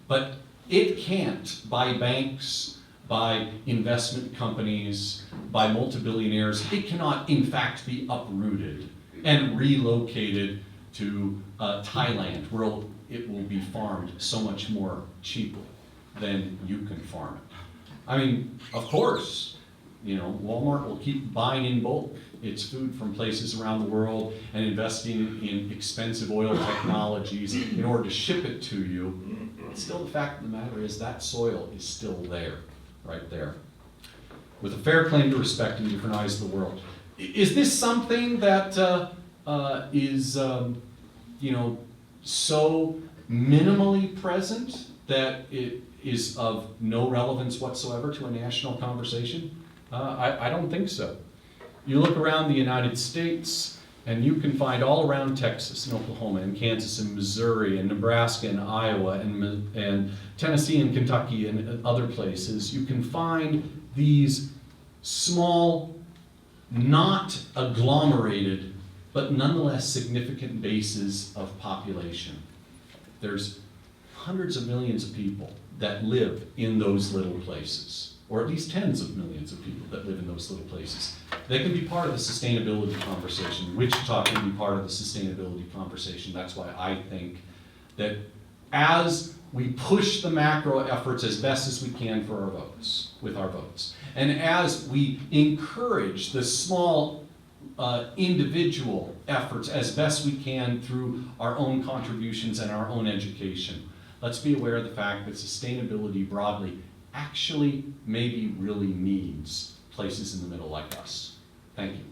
but it can't by banks, by investment companies, by multi-billionaires. It cannot, in fact, be uprooted and relocated to Thailand, where it will be farmed so much more cheaply than you can farm it. I mean, of course, Walmart will keep buying in bulk its food from places around the world and investing in expensive oil technologies in order to ship it to you. But still, the fact of the matter is that soil is still there, right there, with a fair claim to respect in different eyes of the world. Is this something that is so minimally present that it is of no relevance whatsoever to a national conversation? I don't think so. You look around the United States, and you can find all around Texas and Oklahoma and Kansas and Missouri and Nebraska and Iowa and Tennessee and Kentucky and other places, you can find these small, not agglomerated, but nonetheless significant bases of population. There's hundreds of millions of people that live in those little places. or at least tens of millions of people that live in those little places. They can be part of the sustainability conversation. Wichita can be part of the sustainability conversation. That's why I think that as we push the macro efforts as best as we can for our votes, with our votes, and as we encourage the small individual efforts as best we can through our own contributions and our own education, let's be aware of the fact that sustainability broadly actually maybe really needs places in the middle like us. Thank you.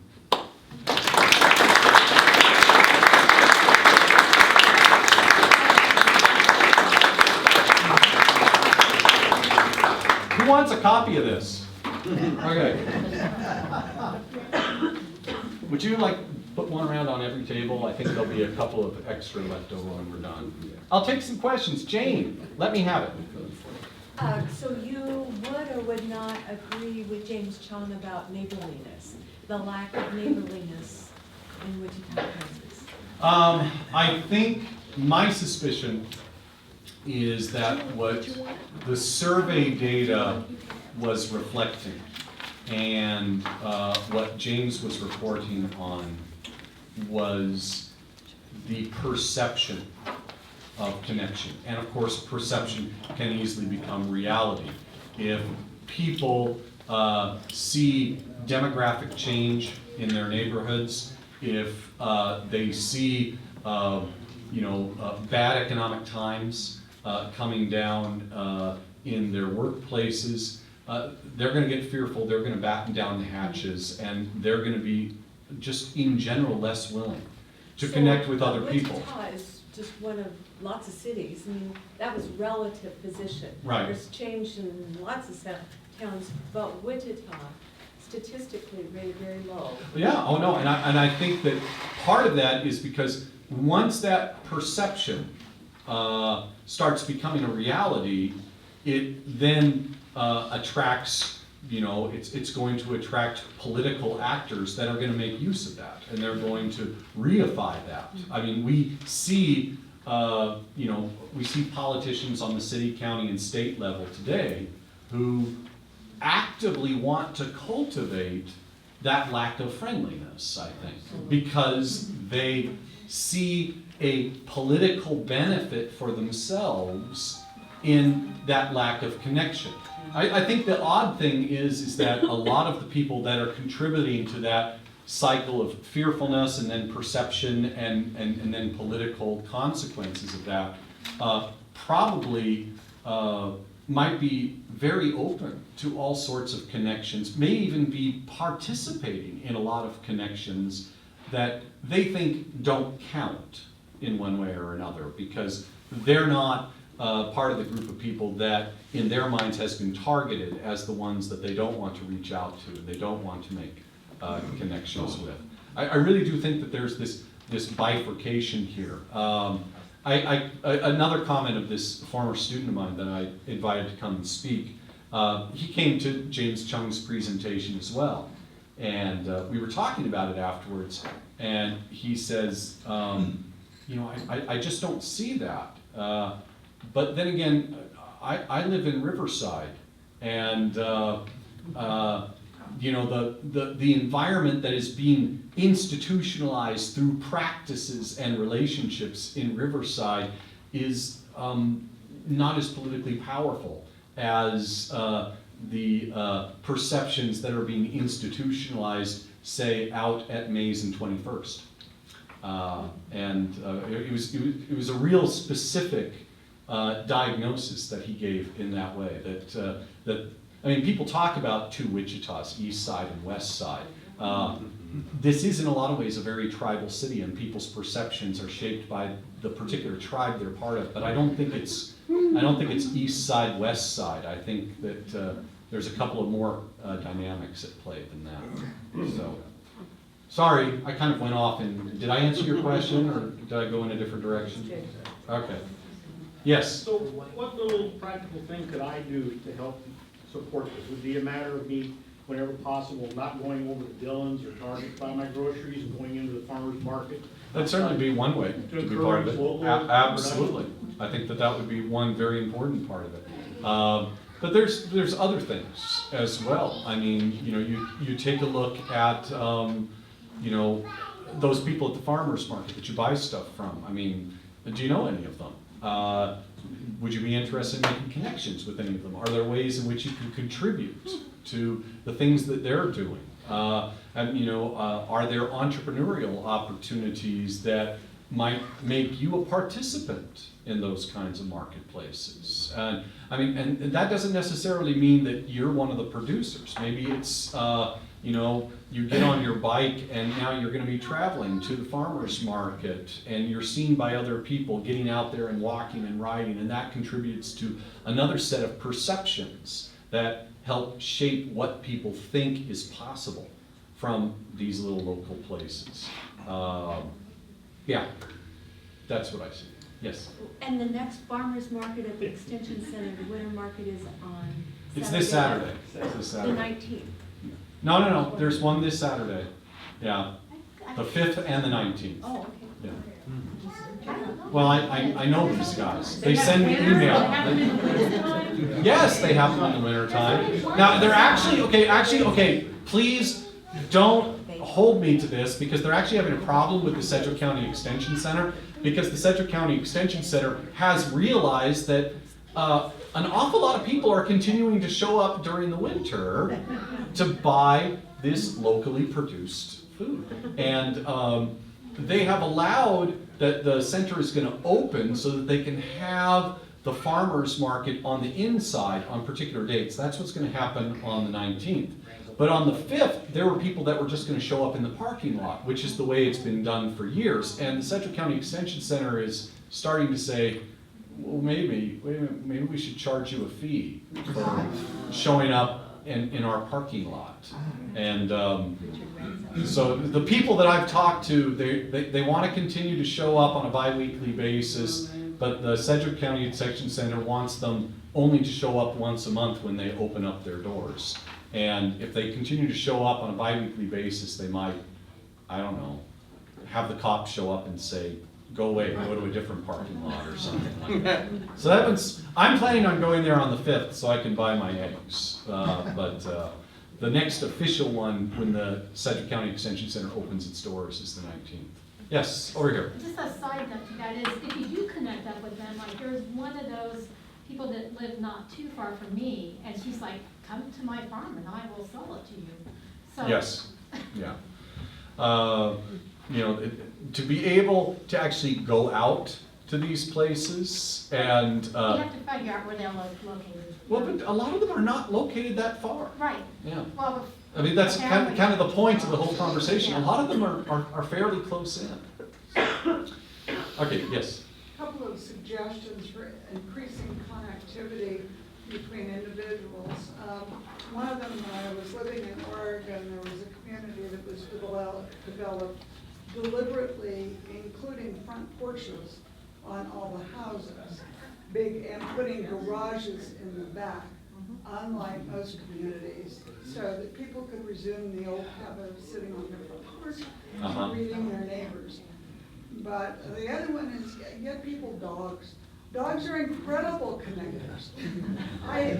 Who wants a copy of this? Okay. Would you like put one around on every table? I think there'll be a couple of extra left over when we're done. I'll take some questions. Jane, let me have it. So you would or would not agree with James Chung about neighborliness, the lack of neighborliness in Wichita, Kansas? I think my suspicion is that what the survey data was reflecting and what James was reporting on was the perception of connection. And of course, perception can easily become reality. If people see demographic change in their neighborhoods, if they see bad economic times coming down in their workplaces, they're going to get fearful, they're going to batten down the hatches, and they're going to be just in general less willing to connect with other people. Wichita is just one of lots of cities. I mean, that was relative position. Right. There's change in lots of towns, but Wichita statistically rated very low. Yeah, oh no, and I think that part of that is because once that perception starts becoming a reality, it then attracts, it's going to attract political actors that are going to make use of that, and they're going to reify that. I mean, we see, we see politicians on the city, county, and state level today who actively want to cultivate that lack of friendliness, I think, because they see a political benefit for themselves in that lack of connection. I think the odd thing is that a lot of the people that are contributing to that cycle of fearfulness and then perception and then political consequences of that probably might be very open to all sorts of connections, may even be participating in a lot of connections that they think don't count in one way or another, because they're not part of the group of people that in their minds has been targeted as the ones that they don't want to reach out to, they don't want to make connections with. I really do think that there's this bifurcation here. Another comment of this former student of mine that I invited to come and speak, he came to James Chung's presentation as well. And we were talking about it afterwards, and he says, I just don't see that. But then again, I live in Riverside, and the environment that is being institutionalized through practices and relationships in Riverside is not as politically powerful as the perceptions that are being institutionalized, say, out at Mays and 21st. It was a real specific diagnosis that he gave in that way. People talk about two Wichitas, East Side and West Side. This is in a lot of ways a very tribal city, and people's perceptions are shaped by the particular tribe they're part of. But I don't think it's East Side, West Side. I think that there's a couple of more dynamics at play than that. So, sorry, I kind of went off. And did I answer your question, or did I go in a different direction? Okay. Yes. So, what little practical thing could I do to help support this? Would it be a matter of me, whenever possible, not going over to Dillon's or Target to buy my groceries and going into the farmer's market? That'd certainly be one way to be part of it. Absolutely. I think that would be one very important part of it. But there's other things as well. I mean, you know, you take a look at, you know, those people at the farmer's market that you buy stuff from. I mean, do you know any of them? Would you be interested in making connections with any of them? Are there ways in which you can contribute to the things that they're doing? And you know, are there entrepreneurial opportunities that might make you a participant in those kinds of marketplaces? And I mean, and that doesn't necessarily mean that you're one of the producers. Maybe it's, you know, you get on your bike and now you're going to be traveling to the farmer's market and you're seen by other people getting out there and walking and riding, and that contributes to another set of perceptions that help shape what people think is possible from these little local places. Yeah, that's what I see. Yes? And the next farmer's market at the Extension Center, the winter market is on Saturday? It's this Saturday. It's this The Saturday. 19th. No, there's one this Saturday. Yeah, the 5th and the 19th. Oh, okay. Yeah. I don't know. Well, I know these guys. They send me email. Yes, they have them in the winter time. Now, they're actually, okay, please don't hold me to this, because they're actually having a problem with the Sedgwick County Extension Center, because the Sedgwick County Extension Center has realized that an awful lot of people are continuing to show up during the winter to buy this locally produced food. And they have allowed that the center is going to open so that they can have the farmers market on the inside on particular dates. That's what's going to happen on the 19th. But on the 5th, there were people that were just going to show up in the parking lot, which is the way it's been done for years. And the Sedgwick County Extension Center is starting to say, well, maybe we should charge you a fee for showing up in our parking lot. And so the people that I've talked to, they want to continue to show up on a bi-weekly basis, but the Sedgwick County Extension Center wants them only to show up once a month when they open up their doors. And if they continue to show up on a bi-weekly basis, they might, I don't know, have the cops show up and say, go away, go to a different parking lot or something like that. So that one's, I'm planning on going there on the 5th so I can buy my eggs. But the next official one, when the Sedgwick County Extension Center opens its doors, is the 19th. Yes, over here. Just a side note to that is, if you do connect up with them, like there's one of those people that live not too far from me, and she's like, come to my farm and I will sell it to you. So Yes, yeah. You know, to be able to actually go out to these places and, you have to figure out where they're located. well, but a lot of them are not located that far. Right. Yeah. Well, I mean, that's kind of the point of the whole conversation. A lot of them are fairly close in. Okay, yes. Couple of suggestions for increasing connectivity between individuals. One of them, when I was living in Oregon, there was a community that was developed deliberately, including front porches on all the houses, and putting garages in the back, unlike most communities, so that people could resume the old habit of sitting on their front porch and reading their neighbors. But the other one is get people dogs. Dogs are incredible connectors. I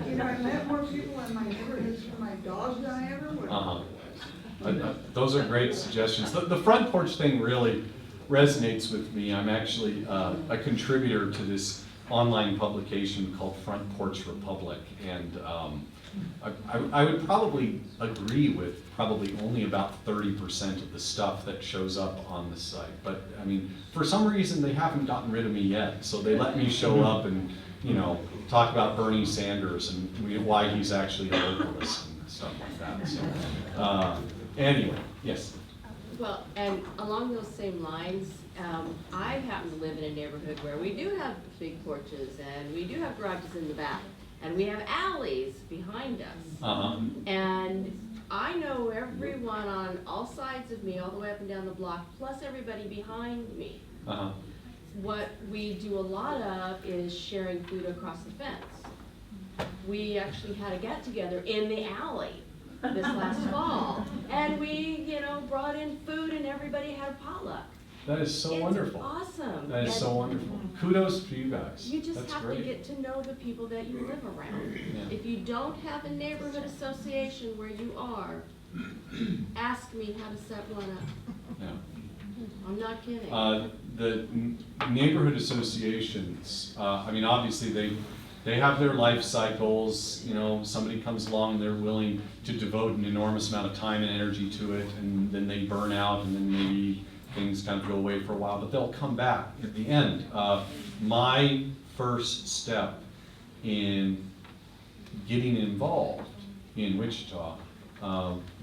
met more people in my neighborhoods for my dog than I ever would. Those are great suggestions. The front porch thing really resonates with me. I'm actually a contributor to this online publication called Front Porch Republic, and I would probably agree with probably only about 30% of the stuff that shows up on the site. But I mean, for some reason they haven't gotten rid of me yet, so they let me show up and, you know, talk about Bernie Sanders and why he's actually a localist and stuff like that. So anyway, yes. Well, and along those same lines, I happen to live in a neighborhood where we do have big porches and we do have garages in the back and we have alleys behind us. And I know everyone on all sides of me, all the way up and down the block, plus everybody behind me. What we do a lot of is sharing food across the fence. We actually had a get-together in the alley this last fall, and we, brought in food and everybody had a potluck. That is so wonderful. It's awesome. That is And so wonderful. Kudos to you guys. You just That's have to great. get to know the people that you live around. Yeah. If you don't have a neighborhood association where you are, ask me how to set one up. Yeah. I'm not kidding. The neighborhood associations, I mean, obviously, they have their life cycles, you know, somebody comes along, they're willing to devote an enormous amount of time and energy to it, and then they burn out, and then maybe things kind of go away for a while, but they'll come back at the end. My first step in getting involved in Wichita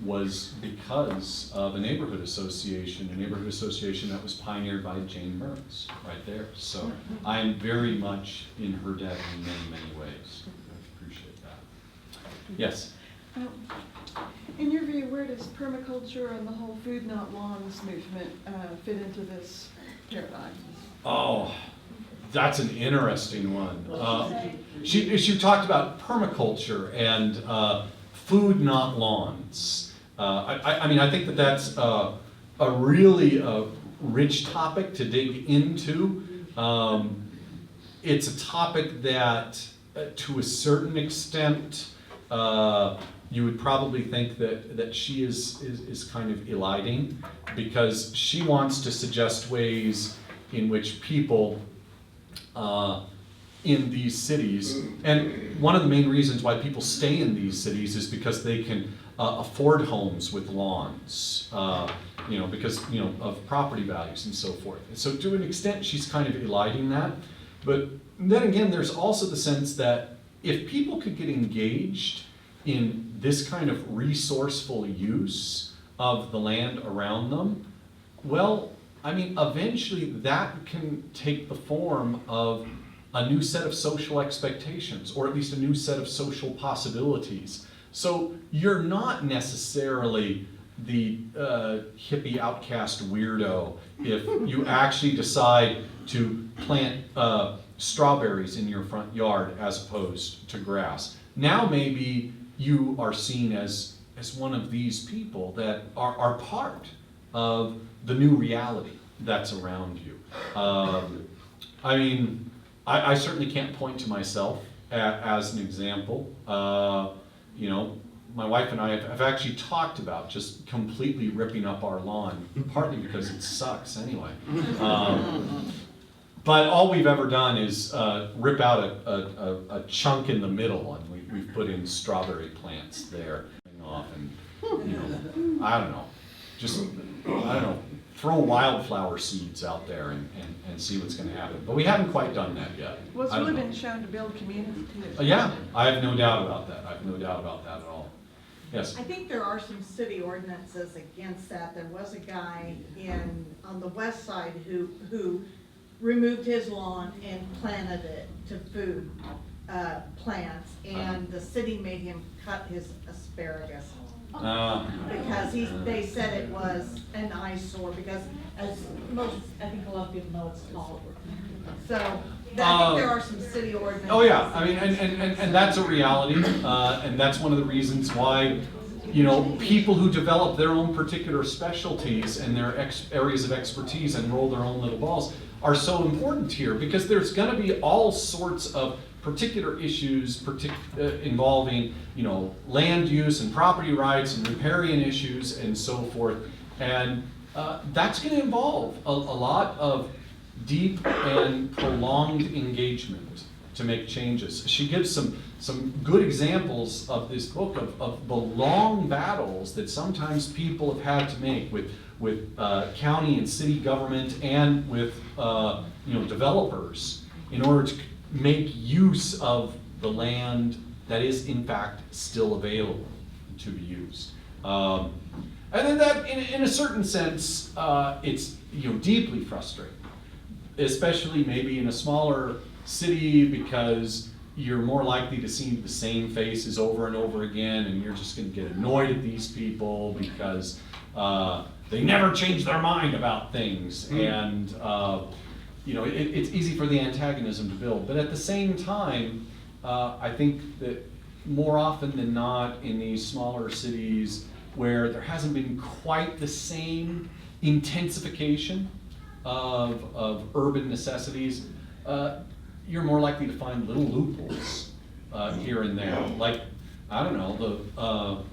was because of a neighborhood association that was pioneered by Jane Mertz, right there. So I'm very much in her debt in many, many ways. I appreciate that. Yes? In your view, where does permaculture and the whole food not lawns movement fit into this paradigm? Oh, that's an interesting one. She talked about permaculture and food, not lawns. I mean, I think that that's a really rich topic to dig into. It's a topic that, to a certain extent, you would probably think that she is kind of eliding, because she wants to suggest ways in which people in these cities, and one of the main reasons why people stay in these cities is because they can afford homes with lawns, you know, because, you know, of property values and so forth. And so to an extent, she's kind of eliding that. But then again, there's also the sense that if people could get engaged in this kind of resourceful use of the land around them, well, I mean, eventually that can take the form of a new set of social expectations, or at least a new set of social possibilities. So you're not necessarily the hippie outcast weirdo if you actually decide to plant strawberries in your front yard as opposed to grass. Now maybe you are seen as one of these people that are part of the new reality that's around you. I mean, I certainly can't point to myself as an example. You know, my wife and I have actually talked about just completely ripping up our lawn, partly because it sucks anyway. But all we've ever done is rip out a chunk in the middle, and we've put in strawberry plants there. Off and, you know, I don't know, just, I don't know, throw wildflower seeds out there and see what's going to happen. But we haven't quite done that yet. Well, it's I don't really know. been shown to build community too. Yeah, I have no doubt about that. I have no doubt about that at all. Yes? I think there are some city ordinances against that. There was a guy on the west side who removed his lawn and planted it to food plants, and the city made him cut his asparagus. Because they said it was an eyesore, because as most, I think a lot of people know it's called. So, I think there are some city ordinances. Oh yeah, I mean, and that's a reality, and that's one of the reasons why, you know, people who develop their own particular specialties and their areas of expertise and roll their own little balls are so important here, because there's going to be all sorts of particular issues involving, you know, land use and property rights and riparian issues and so forth, and that's going to involve a lot of deep and prolonged engagement to make changes. She gives some good examples of this book of the long battles that sometimes people have had to make with county and city government and with you know, developers in order to make use of the land that is in fact still available to be used. And then that, in a certain sense, it's, you know, deeply frustrating, especially maybe in a smaller city, because you're more likely to see the same faces over and over again, and you're just going to get annoyed at these people because they never change their mind about things, and you know, it's easy for the antagonism to build. But at the same time, I think that more often than not in these smaller cities where there hasn't been quite the same intensification of urban necessities, you're more likely to find little loopholes here and there. Like, I don't know,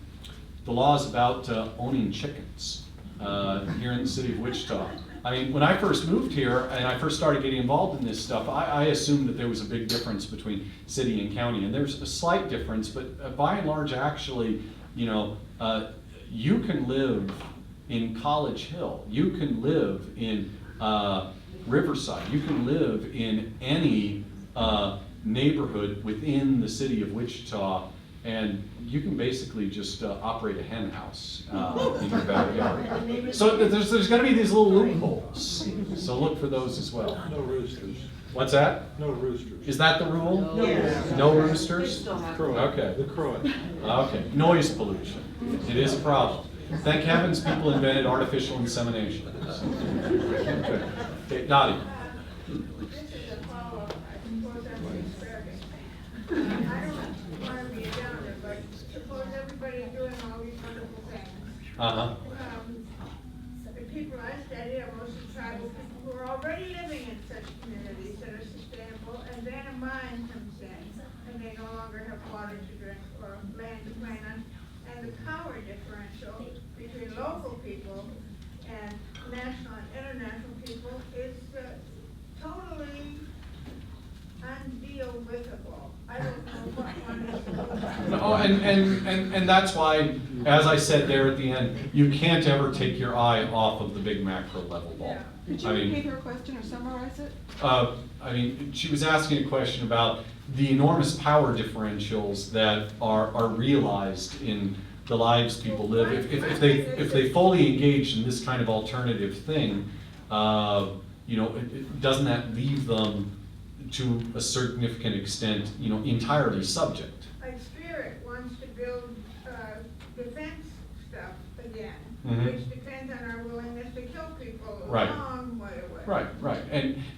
the laws about owning chickens here in the city of Wichita. I mean, when I first moved here and I first started getting involved in this stuff, I assumed that there was a big difference between city and county, and there's a slight difference, but by and large, actually, you know, you can live in College Hill, you can live in Riverside, you can live in any neighborhood within the city of Wichita, and you can basically just operate a hen house in your backyard. So there's going to be these little loopholes. So look for those as well. No roosters. What's that? No roosters. Is that the rule? No. Yes. No roosters? Crow. Okay. The crow. Okay. Noise pollution. It is a problem. Thank heavens people invented artificial insemination. Okay, Dottie. This is a follow-up, I suppose, on the asparagus. I don't want to be a downer, but suppose everybody's doing all these wonderful things. Uh-huh. The people I study are mostly tribal people who are already living in such communities that are sustainable, and then a mine comes in, and they no longer have water to drink or land to plant on, and the power differential between local people and national and international people is totally undeal-withable. I don't know what one is to do. Oh, and that's why, as I said there at the end, you can't ever take your eye off of the big macro level ball. Could you I mean, repeat her question or summarize it? I mean, she was asking a question about the enormous power differentials that are realized in the lives people live. If they fully engage in this kind of alternative thing, you know, doesn't that leave them to a significant extent, you know, entirely subject? Like Spirit wants to build defense stuff again, Mhm. which depends on our willingness to kill people a Right. long way away. Right.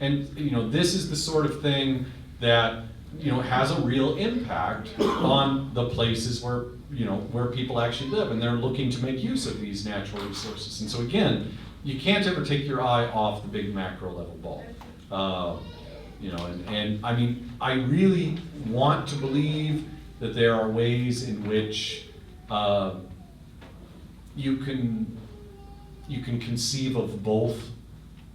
And you know, this is the sort of thing that, you know, has a real impact on the places where, you know, where people actually live, and they're looking to make use of these natural resources. And so again, you can't ever take your eye off the big macro level ball. You know, and I mean, I really want to believe that there are ways in which you can conceive of both,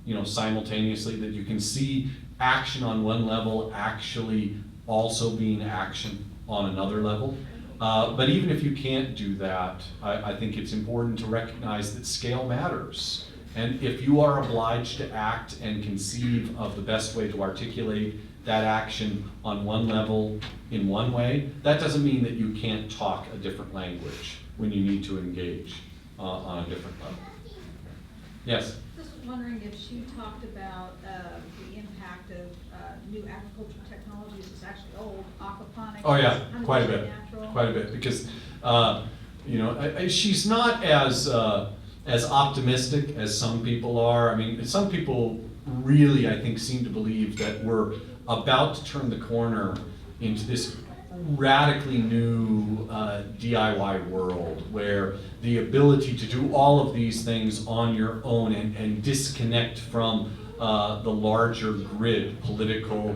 you know, simultaneously, that you can see action on one level actually also being action on another level. But even if you can't do that, I think it's important to recognize that scale matters. And if you are obliged to act and conceive of the best way to articulate that action on one level in one way, that doesn't mean that you can't talk a different language when you need to engage on a different level. Yes? Just wondering if she talked about the impact of new agricultural technologies. It's actually old, aquaponics. Oh yeah, quite a 100% bit, natural. quite a bit, because you know, she's not as optimistic as some people are. I mean, some people really, I think, seem to believe that we're about to turn the corner into this radically new DIY world where the ability to do all of these things on your own and disconnect from the larger grid, political,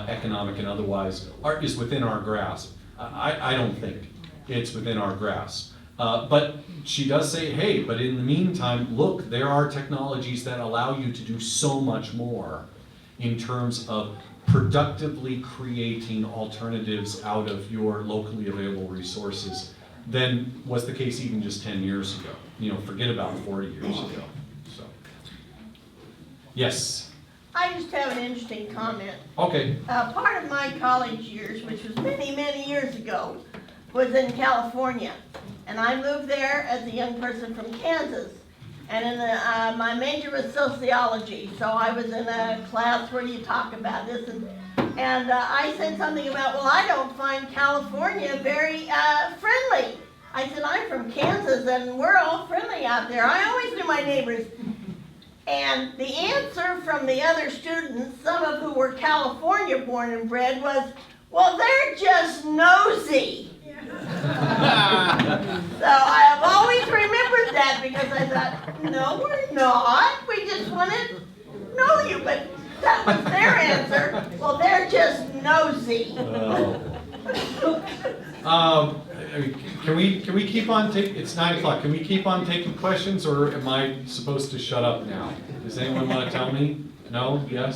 economic, and otherwise, is within our grasp. I don't think it's within our grasp. But she does say, hey, but in the meantime, look, there are technologies that allow you to do so much more in terms of productively creating alternatives out of your locally available resources than was the case even just 10 years ago. You know, forget about 40 years ago. So, yes. I just have an interesting comment. Okay. Part of my college years, which was many, many years ago, was in California. And I moved there as a young person from Kansas. And in my major was sociology, so I was in a class where you talk about this. And I said something about, well, I don't find California very friendly. I said, I'm from Kansas, and we're all friendly out there. I always knew my neighbors. And the answer from the other students, some of who were California born and bred, was, well, they're just nosy. So I have always remembered that, because I thought, no, we're not. We just wanted that was their answer. Well, they're just nosy. Can we keep on taking, it's 9 o'clock, can we keep on taking questions, or am I supposed to shut up now? Does anyone want to tell me? No? Yes?